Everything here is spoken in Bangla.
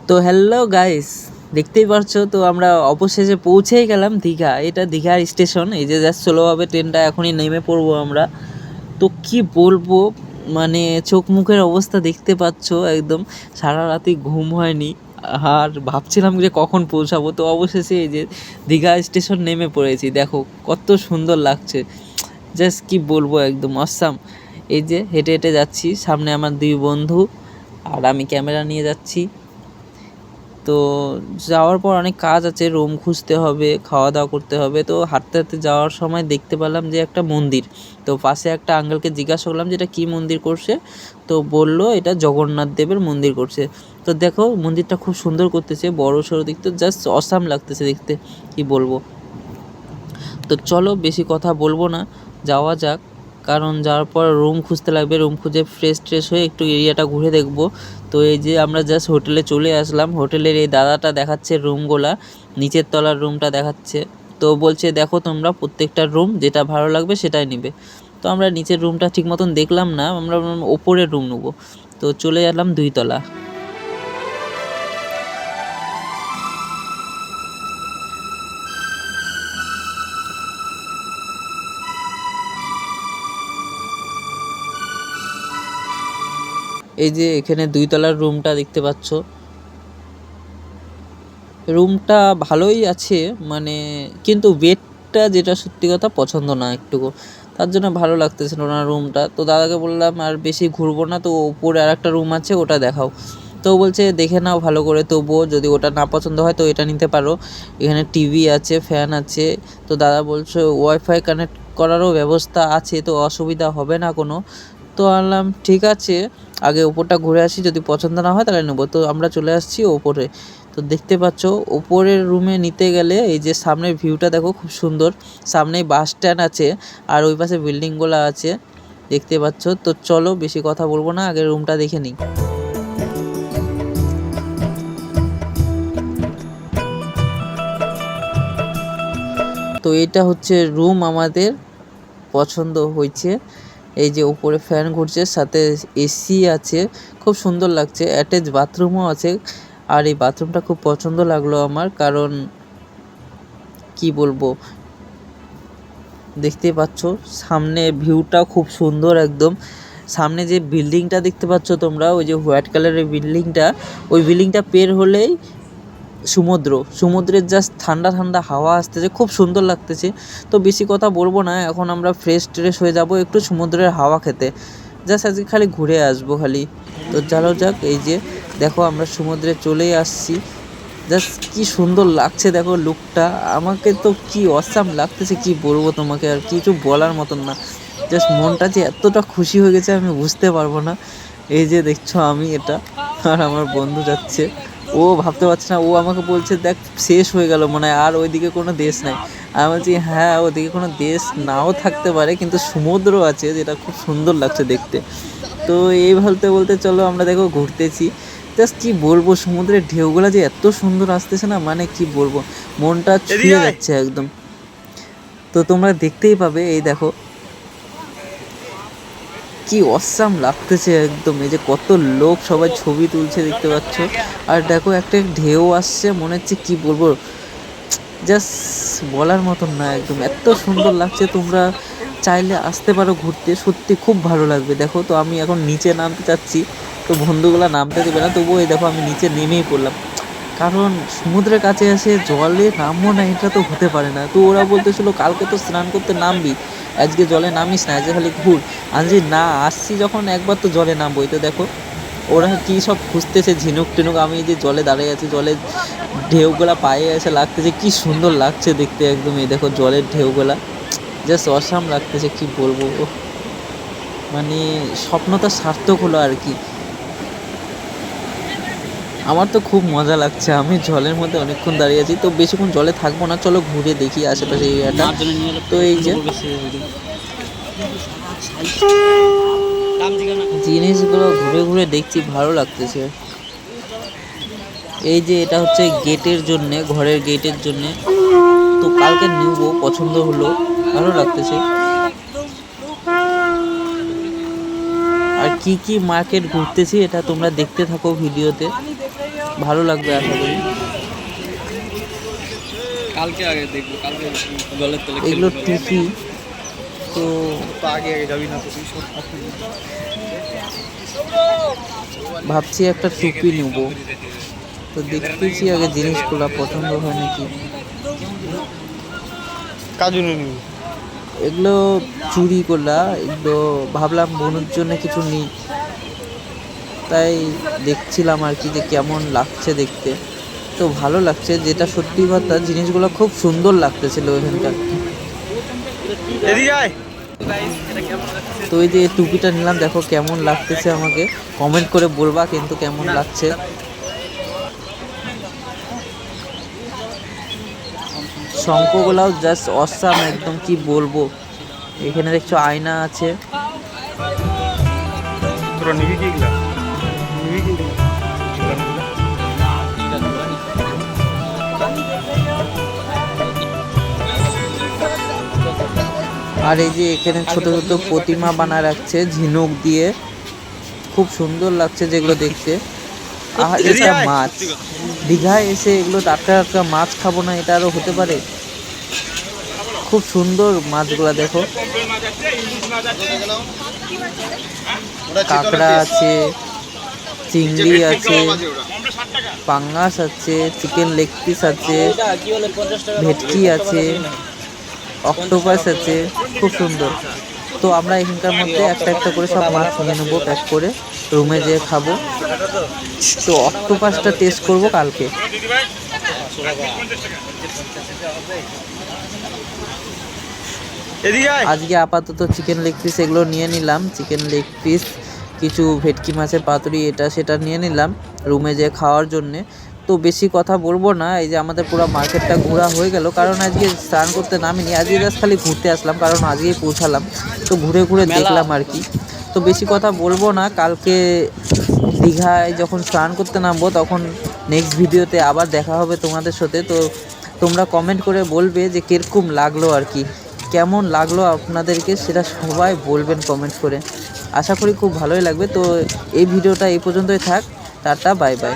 তো হ্যালো গাইস, দেখতেই পারছো তো আমরা অবশেষে পৌঁছেই গেলাম দীঘা। এটা দীঘার স্টেশন। এই যে জাস্ট স্লোভাবে ট্রেনটা এখনই নেমে পড়বো আমরা। তো কি বলবো, মানে চোখ মুখের অবস্থা দেখতে পাচ্ছো একদম। সারা রাতে ঘুম হয়নি, আর ভাবছিলাম যে কখন পৌঁছাবো। তো অবশেষে এই যে দীঘা স্টেশন নেমে পড়েছি। দেখো কত সুন্দর লাগছে, জাস্ট কি বলবো, একদম অসাম। এই যে হেঁটে হেঁটে যাচ্ছি, সামনে আমার দুই বন্ধু আর আমি ক্যামেরা নিয়ে যাচ্ছি। তো যাওয়ার পর অনেক কাজ আছে, রুম খুঁজতে হবে, খাওয়া দাওয়া করতে হবে। তো হাঁটতে হাঁটতে যাওয়ার সময় দেখতে পেলাম যে একটা মন্দির। তো পাশে একটা আঙ্কেলকে জিজ্ঞাসা করলাম যে এটা কী মন্দির করছে। তো বলল এটা জগন্নাথ দেবের মন্দির করছে। তো দেখো মন্দিরটা খুব সুন্দর করতেছে, বড় সড়ো দেখতে, জাস্ট অসাম লাগতেছে দেখতে, কি বলবো। তো চলো বেশি কথা বলবো না, যাওয়া যাক। কারণ যাওয়ার পর রুম খুঁজতে লাগবে, রুম খুঁজে ফ্রেশ ট্রেশ হয়ে একটু এরিয়াটা ঘুরে দেখব। তো এই যে আমরা জাস্ট হোটেলে চলে আসলাম। হোটেলের এই দাদাটা দেখাচ্ছে রুমগুলা, নিচের তলার রুমটা দেখাচ্ছে। তো বলছে দেখো তোমরা প্রত্যেকটা রুম যেটা ভালো লাগবে সেটাই নিবে। তো আমরা নিচের রুমটা ঠিক মতন দেখলাম না, আমরা ওপরের রুম নেবো। তো চলে এলাম 2 তলা। এই যে এখানে 2 তলার রুমটা দেখতে পাচ্ছ। রুমটা ভালোই আছে, মানে কিন্তু বেডটা যেটা সত্যি কথা পছন্দ না একটুকু, তার জন্য ভালো লাগতেছিল না রুমটা। তো দাদাকে বললাম আর বেশি ঘুরবো না, তো উপরে আর একটা রুম আছে ওটা দেখাও। তো বলছে দেখে নাও ভালো করে, তবুও যদি ওটা না পছন্দ হয় তো এটা নিতে পারো। এখানে টিভি আছে, ফ্যান আছে। তো দাদা বলছে ওয়াইফাই কানেক্ট করারও ব্যবস্থা আছে, তো অসুবিধা হবে না কোনো। তো আনলাম ঠিক আছে, আগে ওপরটা ঘুরে আসি, যদি পছন্দ না হয় তাহলে নেবো। তো আমরা চলে আসছি ওপরে। তো দেখতে পাচ্ছ ওপরের রুমে নিতে গেলে এই যে সামনের ভিউটা দেখো খুব সুন্দর। সামনেই বাস স্ট্যান্ড আছে আর ওই পাশে বিল্ডিংগুলো আছে, দেখতে পাচ্ছ। তো চলো বেশি কথা বলবো না, আগে রুমটা দেখে নিই। তো এটা হচ্ছে রুম আমাদের, পছন্দ হয়েছে। এই যে উপরে ফ্যান ঘুরছে, সাথে এসি আছে, খুব সুন্দর লাগছে। অ্যাটাচ বাথরুমও আছে। আর এই বাথরুমটা খুব পছন্দ লাগলো আমার, কারণ কি বলবো, দেখতে পাচ্ছ সামনে ভিউটা খুব সুন্দর একদম। সামনে যে বিল্ডিংটা দেখতে পাচ্ছ তোমরা, ওই যে হোয়াইট কালারের বিল্ডিংটা, ওই বিল্ডিংটা পের হলেই সমুদ্রের জাস্ট ঠান্ডা ঠান্ডা হাওয়া আসতেছে, খুব সুন্দর লাগতেছে। তো বেশি কথা বলবো না, এখন আমরা ফ্রেশ ট্রেশ হয়ে যাব একটু সমুদ্রের হাওয়া খেতে। জাস্ট আজকে খালি ঘুরে আসবো খালি। তো চলো যাক, এই যে দেখো আমরা সমুদ্রে চলেই আসছি। জাস্ট কি সুন্দর লাগছে দেখো লুকটা, আমাকে তো কি অসাম লাগতেছে, কি বলবো তোমাকে, আর কিছু বলার মতন না। জাস্ট মনটা যে এতটা খুশি হয়ে গেছে আমি বুঝতে পারবো না। এই যে দেখছো আমি এটা, আর আমার বন্ধু যাচ্ছে, ও ভাবতে পারছে না, ও আমাকে বলছে দেখ শেষ হয়ে গেল মনে হয়, আর ওইদিকে কোনো দেশ নাই। আমি বলছি হ্যাঁ ওইদিকে কোনো দেশ নাও থাকতে পারে, কিন্তু সমুদ্র আছে যেটা খুব সুন্দর লাগছে দেখতে। তো এই বলতে বলতে চলো আমরা দেখো ঘুরতেছি। জাস্ট কি বলবো, সমুদ্রের ঢেউগুলো যে এত সুন্দর আসতেছে না, মানে কি বলবো, মনটা ছুঁয়ে যাচ্ছে একদম। তো তোমরা দেখতেই পাবে, এই দেখো কি অসাম লাগতেছে একদম। এই যে কত লোক সবাই ছবি তুলছে দেখতে পাচ্ছ। আর দেখো একটা ঢেউ আসছে, মনে হচ্ছে কি বলবো, জাস্ট বলার মতন না, একদম এত সুন্দর লাগছে। তোমরা চাইলে আসতে পারো ঘুরতে, সত্যি খুব ভালো লাগবে। দেখো তো আমি এখন নিচে নামতে চাচ্ছি, তো বন্ধুগুলা নামতে দেবে না, তবুও এই দেখো আমি নিচে নেমেই পড়লাম। কারণ সমুদ্রের কাছে এসে জলে নামবো না, এটা তো হতে পারে না। তো ওরা বলতেছিল কালকে তো স্নান করতে নামবি, আজকে জলে নামিস না, আজকে খালি ঘুর। আজ না আসছি যখন একবার তো জলে নামবোই। তো দেখো ওরা কী সব খুঁজতেছে, ঝিনুক টিনুক। আমি যে জলে দাঁড়িয়ে আছি, জলে ঢেউগুলা পায়ে এসে লাগতেছে, কি সুন্দর লাগছে দেখতে একদম। এই দেখো জলের ঢেউগুলা জাস্ট অসাম লাগতেছে, কি বলবো, মানে স্বপ্নটা সার্থক হলো আর কি। আমার তো খুব মজা লাগছে, আমি জলের মধ্যে অনেকক্ষণ দাঁড়িয়ে আছি। তো বেশিক্ষণ জলে থাকবো না, চলো ঘুরে দেখি আশেপাশে এরিয়াটা। তো এই যে জিনিসগুলো ঘুরে ঘুরে দেখছি, ভালো লাগতেছে। এই যে এটা হচ্ছে গেটের জন্যে, ঘরের গেটের জন্যে। তো কালকে নিবো, পছন্দ হলো, ভালো লাগতেছে। আর কি কি মার্কেট ঘুরতেছি এটা তোমরা দেখতে থাকো ভিডিওতে। ভালো লাগবে আশা করি। কালকে আগে দেখবো, কালকে জলের তলে এগুলো টুপি, তো আগে যাবি না তো তুই সব ভাবছি একটা টুপি নেব। তো দেখতেছি আগে জিনিসগুলো পছন্দ হয় নাকি। কাজু নিবি? এগুলো চুরি করলা, এগুলো ভাবলাম বোনের জন্য কিছু নিই, তাই দেখছিলাম আর কি যে কেমন লাগছে দেখতে। তো ভালো লাগছে, যেটা সত্যি কথা জিনিসগুলো খুব সুন্দর লাগতেছিল ওখানকার। তো এই যে টুপিটা নিলাম, দেখো কেমন লাগতেছে, আমাকে কমেন্ট করে বলবা কিন্তু কেমন লাগছে। শঙ্খগুলাও জাস্ট অসাম একদম, কি বলবো। এখানে দেখছো আয়না আছে। তোরা নিবি কি এগুলা? নিবি কি? আর এই যে এখানে ছোট ছোট প্রতিমা বানা রাখছে ঝিনুক দিয়ে, খুব সুন্দর লাগছে যেগুলো দেখতে। আর এটা মাছ, দীঘায় এসে এগুলো টাটকা টাটকা মাছ খাবো না, এটা আরও হতে পারে। খুব সুন্দর মাছগুলো দেখো, কাঁকড়া আছে, চিংড়ি আছে, পাঙ্গাস আছে, চিকেন লেগ পিস আছে, ভেটকি আছে, অক্টোপাস আছে, খুব সুন্দর। তো আমরা এখানকার মধ্যে একটা একটা করে সব মাছ নিয়ে নেবো, প্যাক করে রুমে যেয়ে খাবো। তো অক্টোপাসটা টেস্ট করবো কালকে। আজকে আপাতত চিকেন লেগ পিস এগুলো নিয়ে নিলাম, চিকেন লেগ পিস, কিছু ভেটকি মাছের পাতুরি, এটা সেটা নিয়ে নিলাম রুমে যেয়ে খাওয়ার জন্যে। তো বেশি কথা বলবো না, এই যে আমাদের পুরো মার্কেটটা ঘোরা হয়ে গেল, কারণ আজকে স্নান করতে নামিনি, আজকে জাস্ট খালি ঘুরতে আসলাম, কারণ আজকেই পৌঁছালাম। তো ঘুরে ঘুরে দেখলাম আর কি। তো বেশি কথা বলবো না, কালকে দীঘায় যখন স্নান করতে নামবো তখন নেক্সট ভিডিওতে আবার দেখা হবে তোমাদের সাথে। তো তোমরা কমেন্ট করে বলবে যে কীরকম লাগলো আর কি, কেমন লাগলো আপনাদেরকে, সেটা সবাই বলবেন কমেন্ট করে। আশা করি খুব ভালোই লাগবে। তো এই ভিডিওটা এই পর্যন্তই থাক, টাটা, বাই বাই।